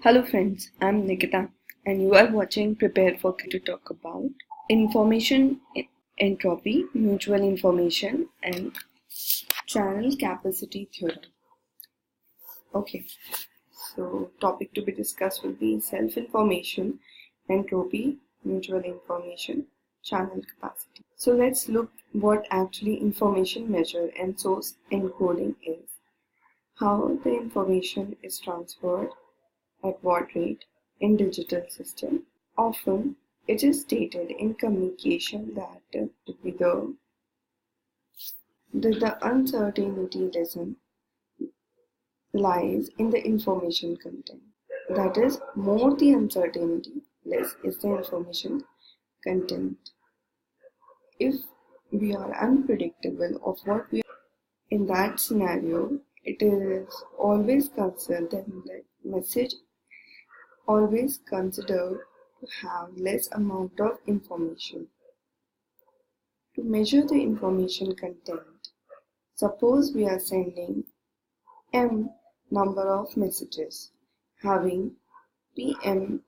Hello friends, I'm Nikita and you are watching Prepare for to talk about information entropy, mutual information and channel capacity theorem. Okay, so topic to be discussed will be self-information, entropy, mutual information, channel capacity. So let's look what actually information measure and source encoding is, how the information is transferred, at what rate in digital system. Often it is stated in communication that the uncertainty lesson lies in the information content. That is, more the uncertainty, less is the information content. If we are unpredictable of what we are in that scenario, it is always considered that message always considered to have less amount of information. To measure the information content, suppose we are sending m number of messages having pm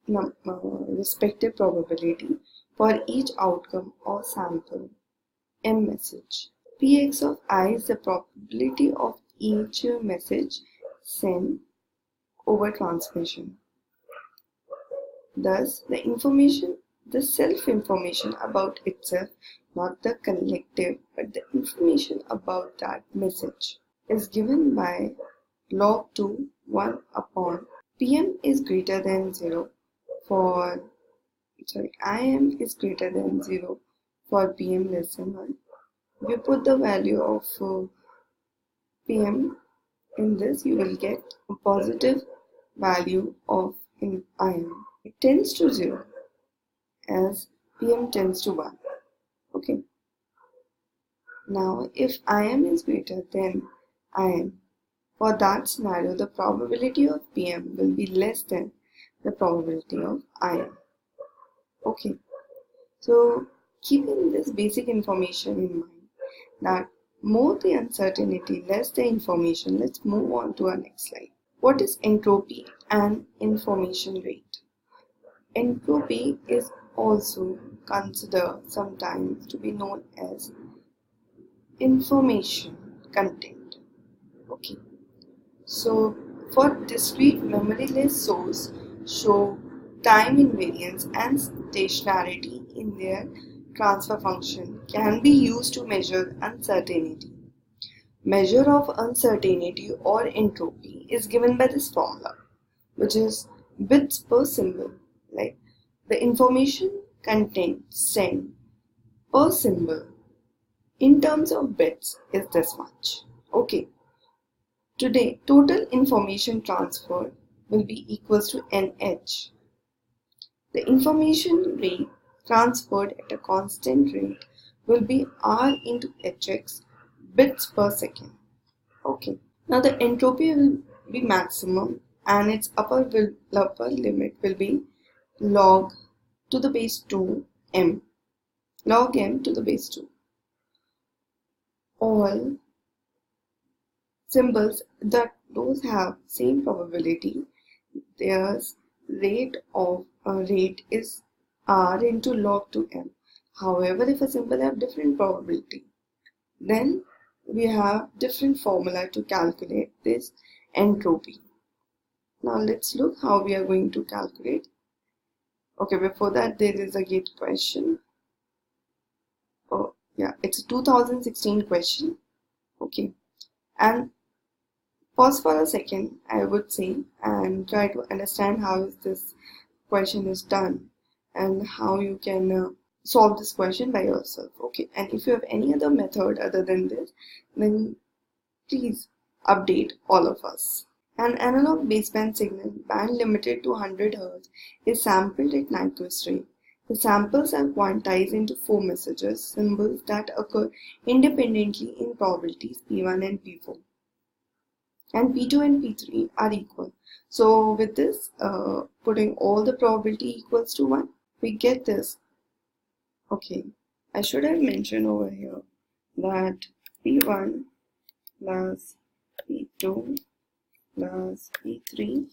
respective probability for each outcome or sample m message. Px of I is the probability of each message sent over transmission. Thus, the self-information about itself, not the collective, but the information about that message, is given by log 2 1 upon Pm is greater than 0 for, Im is greater than 0 for Pm less than 1. You put the value of Pm in this, you will get a positive value of Im. It tends to 0 as Pm tends to 1. Okay. Now, if Im is greater than Im, for that scenario, the probability of Pm will be less than the probability of Im. Okay. So, keeping this basic information in mind, that more the uncertainty, less the information, let's move on to our next slide. What is entropy and information rate? Entropy is also considered sometimes to be known as information content. Okay. So for discrete memoryless source show time invariance and stationarity in their transfer function can be used to measure uncertainty. Measure of uncertainty or entropy is given by this formula, which is bits per symbol. Like the information content sent per symbol in terms of bits is this much. Okay. Today, total information transfer will be equals to NH. The information rate transferred at a constant rate will be R into HX bits per second. Okay. Now the entropy will be maximum and its upper limit will be log to the base 2 m, log m to the base 2. All symbols that those have same probability, their rate is r into log 2m. However, if a symbol have different probability, then we have different formula to calculate this entropy. Now let's look how we are going to calculate. Okay, before that there is a gate question. Oh yeah, it's a 2016 question. Okay, and pause for a second, I would say, and try to understand how this question is done and how you can solve this question by yourself. Okay, and if you have any other method other than this, then please update all of us. An analog baseband signal, band limited to 100 Hz, is sampled at Nyquist rate. The samples are quantized into 4 messages, symbols that occur independently in probabilities P1 and P4. And P2 and P3 are equal. So with this, putting all the probability equals to 1, we get this. Okay, I should have mentioned over here that P1 plus P2 plus P3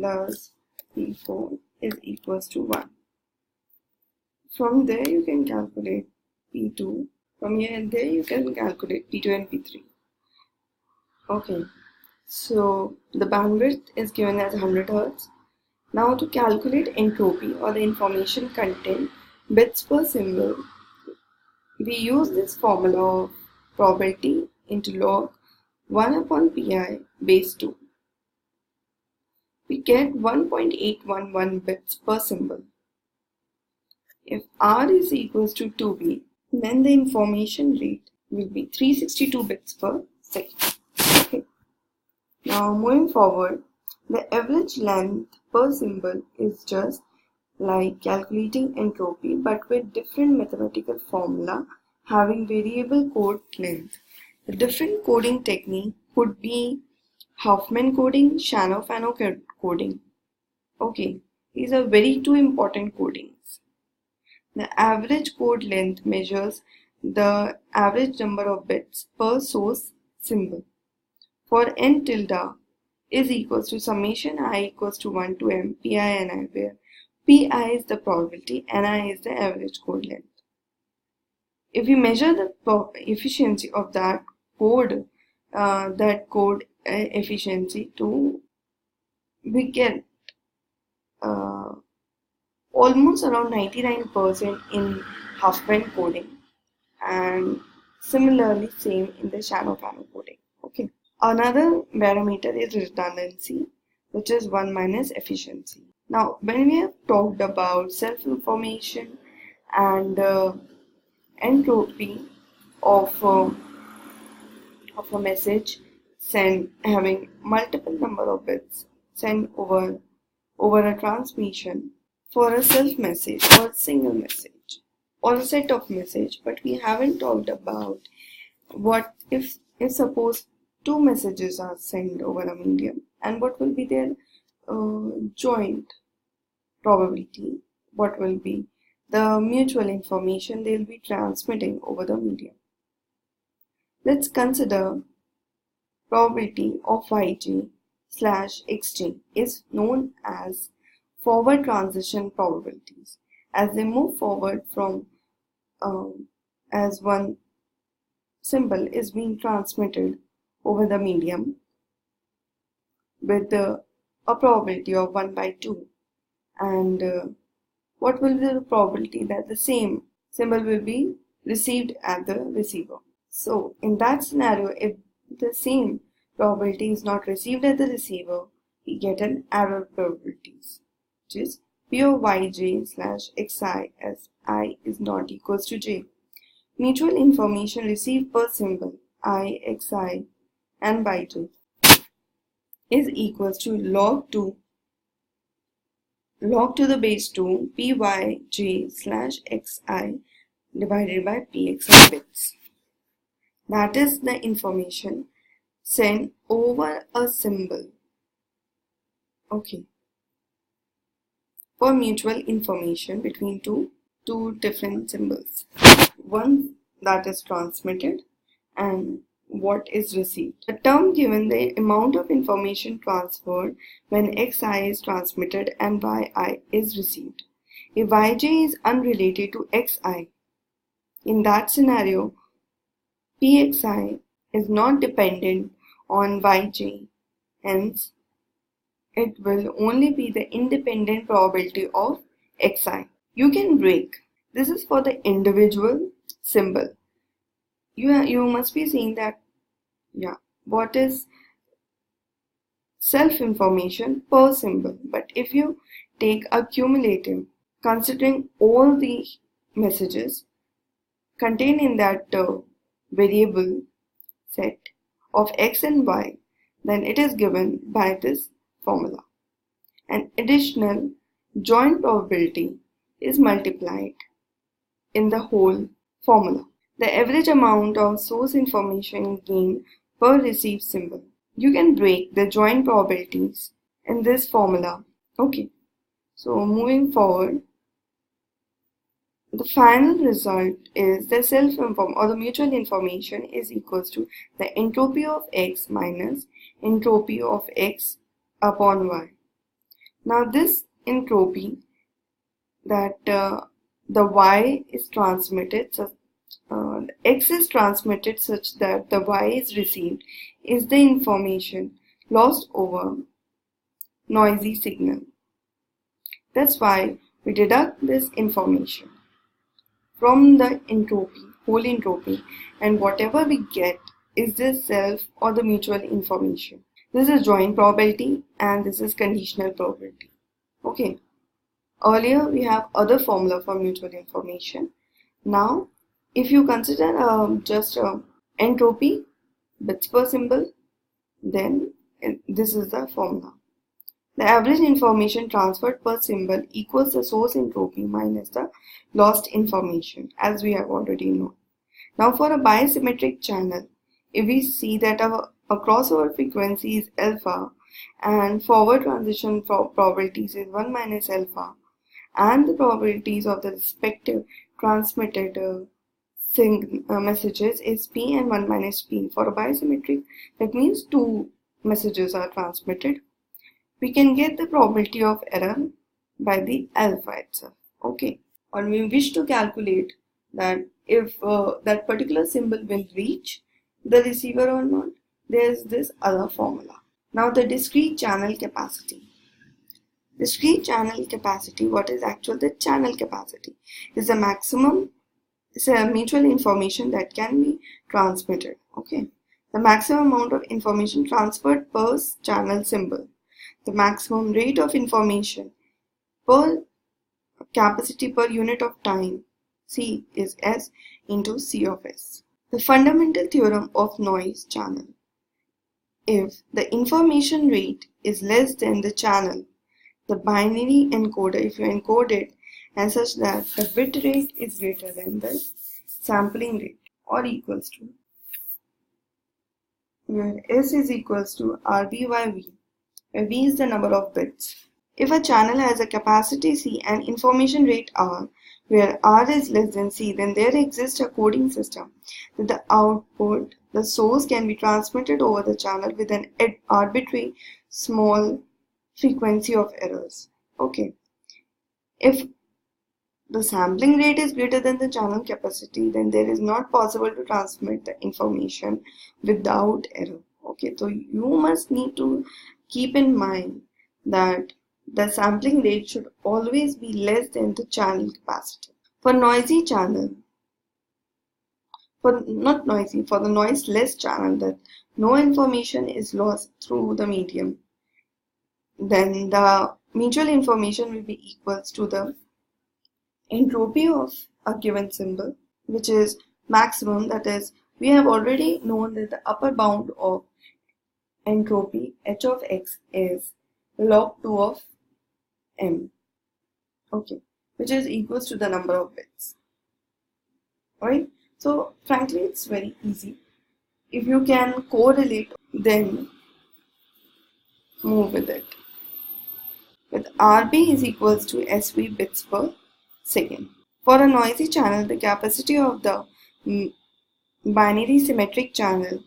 plus P4 is equals to 1. From there you can calculate P2. From here and there you can calculate P2 and P3. Okay, so the bandwidth is given as 100 Hz. Now to calculate entropy or the information content bits per symbol, we use this formula of probability into log 1 upon pi base 2. We get 1.811 bits per symbol. If R is equals to 2B, then the information rate will be 362 bits per second. Okay. Now moving forward, the average length per symbol is just like calculating entropy but with different mathematical formula having variable code length. The different coding technique could be Huffman coding, Shannon-Fano coding. Okay, these are very two important codings. The average code length measures the average number of bits per source symbol. For n tilde is equals to summation I equals to 1 to m pi ni, where pi is the probability, ni is the average code length. If we measure the efficiency of that code efficiency to, we get almost around 99% in Huffman coding, and similarly same in the Shannon-Fano coding. Okay. Another parameter is redundancy, which is 1 minus efficiency. Now, when we have talked about self-information and entropy of a message sent having multiple number of bits sent over a transmission for a self message or a single message or a set of message, but we haven't talked about what if suppose two messages are sent over a medium, and what will be their joint probability, what will be the mutual information they will be transmitting over the medium. Let's consider probability of yj / xj is known as forward transition probabilities, as they move forward from as one symbol is being transmitted over the medium with a probability of 1 by 2, and what will be the probability that the same symbol will be received at the receiver. So in that scenario, if the same probability is not received at the receiver, we get an error probabilities, which is P of yj / xi as I is not equals to j. Mutual information received per symbol I, xi and by 2 is equals to log to the base 2 pyj / xi divided by pxi bits. That is the information sent over a symbol. Okay. For mutual information between two different symbols. One that is transmitted and what is received. The term given the amount of information transferred when xi is transmitted and yi is received. If yj is unrelated to xi, in that scenario, pxi is not dependent on yj, hence it will only be the independent probability of xi. You can break. This is for the individual symbol. You must be seeing that, what is self-information per symbol. But if you take a cumulative, considering all the messages contained in that variable set of x and y, then it is given by this formula. An additional joint probability is multiplied in the whole formula. The average amount of source information gained per received symbol. You can break the joint probabilities in this formula. Okay, so moving forward, the final result is the self-inform or the mutual information is equals to the entropy of x minus entropy of x upon y. Now this entropy that the Y is transmitted, the X is transmitted such that the Y is received is the information lost over noisy signal. That's why we deduct this information from the entropy, whole entropy, and whatever we get is the self or the mutual information. This is joint probability and this is conditional probability. Okay. Earlier we have other formula for mutual information. Now if you consider just entropy bits per symbol, then this is the formula. The average information transferred per symbol equals the source entropy minus the lost information, as we have already known. Now for a bisymmetric channel, if we see that our crossover frequency is alpha and forward transition probabilities is 1 minus alpha, and the probabilities of the respective transmitted messages is p and 1 minus p. For a bisymmetric, that means two messages are transmitted. We can get the probability of error by the alpha itself. Okay. Or we wish to calculate that if that particular symbol will reach the receiver or not, there is this other formula. Now the discrete channel capacity. Discrete channel capacity, what is actual the channel capacity? Is the maximum mutual information that can be transmitted. Okay. The maximum amount of information transferred per channel symbol. The maximum rate of information per capacity per unit of time, C, is S into C of S. The fundamental theorem of noise channel. If the information rate is less than the channel, the binary encoder, if you encode it and such that the bit rate is greater than the sampling rate or equals to, where S is equals to RB by V, where V is the number of bits. If a channel has a capacity C and information rate R, where R is less than C, then there exists a coding system that the output, the source, can be transmitted over the channel with an arbitrary small frequency of errors. Okay. If the sampling rate is greater than the channel capacity, then there is not possible to transmit the information without error. Okay, so you must need to keep in mind that the sampling rate should always be less than the channel capacity. For noisy channel, for the noiseless channel, that no information is lost through the medium, then the mutual information will be equals to the entropy of a given symbol, which is maximum. That is, we have already known that the upper bound of entropy h of x is log 2 of m, okay, which is equals to the number of bits. Alright, so frankly it's very easy. If you can correlate, then move with it. With RB is equals to SV bits per second. For a noisy channel, the capacity of the binary symmetric channel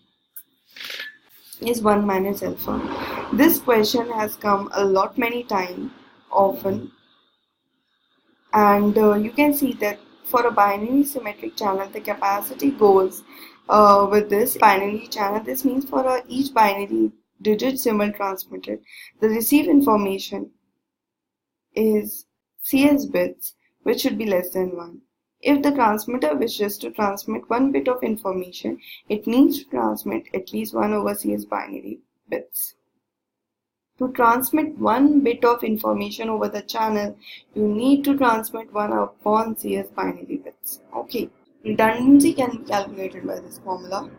is 1 minus alpha. This question has come a lot many times, often, and you can see that for a binary symmetric channel, the capacity goes with this binary channel. This means for each binary digit symbol transmitted, the received information is CS bits, which should be less than 1. If the transmitter wishes to transmit 1 bit of information, it needs to transmit at least 1 over CS binary bits. To transmit 1 bit of information over the channel, you need to transmit 1 upon CS binary bits. Okay. Redundancy can be calculated by this formula.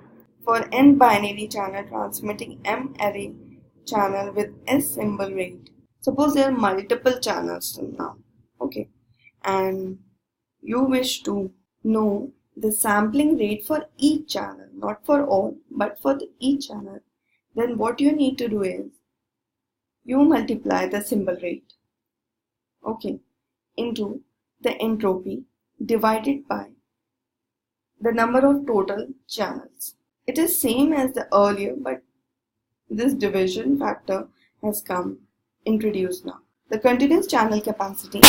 For n binary channel transmitting m array channel with S symbol rate. Suppose there are multiple channels till now. Okay. And you wish to know the sampling rate for each channel, not for all, but for each channel. Then what you need to do is, you multiply the symbol rate, okay, into the entropy divided by the number of total channels. It is same as the earlier, but this division factor has come introduced now. The continuous channel capacity,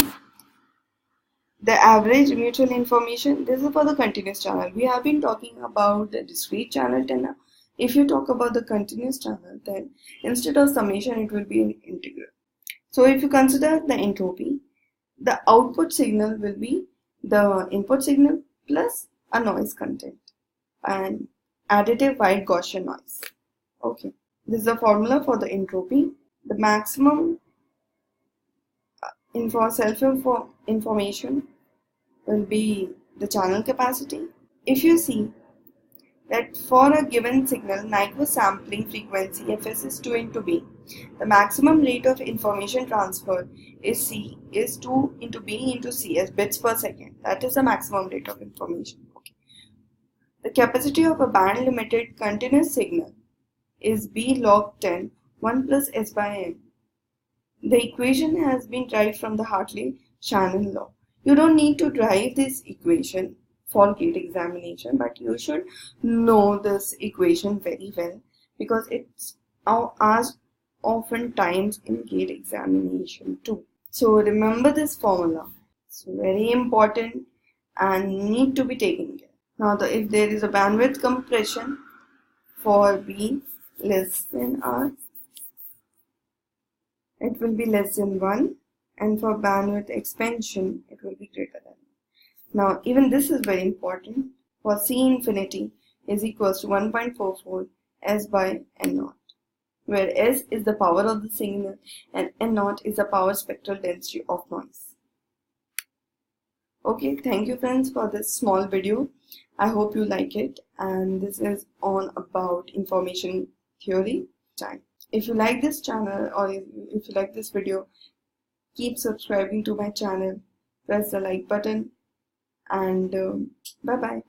the average mutual information, this is for the continuous channel. We have been talking about the discrete channel till now. If you talk about the continuous channel, then instead of summation, it will be an integral. So if you consider the entropy, the output signal will be the input signal plus a noise content and additive white Gaussian noise. Okay, this is the formula for the entropy. The maximum information will be the channel capacity. If you see that for a given signal, Nyquist sampling frequency Fs is 2 into B, the maximum rate of information transfer is 2 into B into C as bits per second. That is the maximum rate of information. Okay. The capacity of a band limited continuous signal is B log 10, 1 plus S by N. The equation has been derived from the Hartley-Shannon law. You don't need to derive this equation for gate examination, but you should know this equation very well because it's asked oftentimes in gate examination too. So remember this formula. It's very important and need to be taken care. Now, if there is a bandwidth compression for B less than R, it will be less than 1, and for bandwidth expansion, it will be greater than 1. Now, even this is very important. For C infinity is equals to 1.44 S by N naught, where S is the power of the signal and N naught is the power spectral density of noise. Okay, thank you friends for this small video. I hope you like it, and this is on about information theory time. If you like this channel or if you like this video, keep subscribing to my channel, press the like button, and bye bye.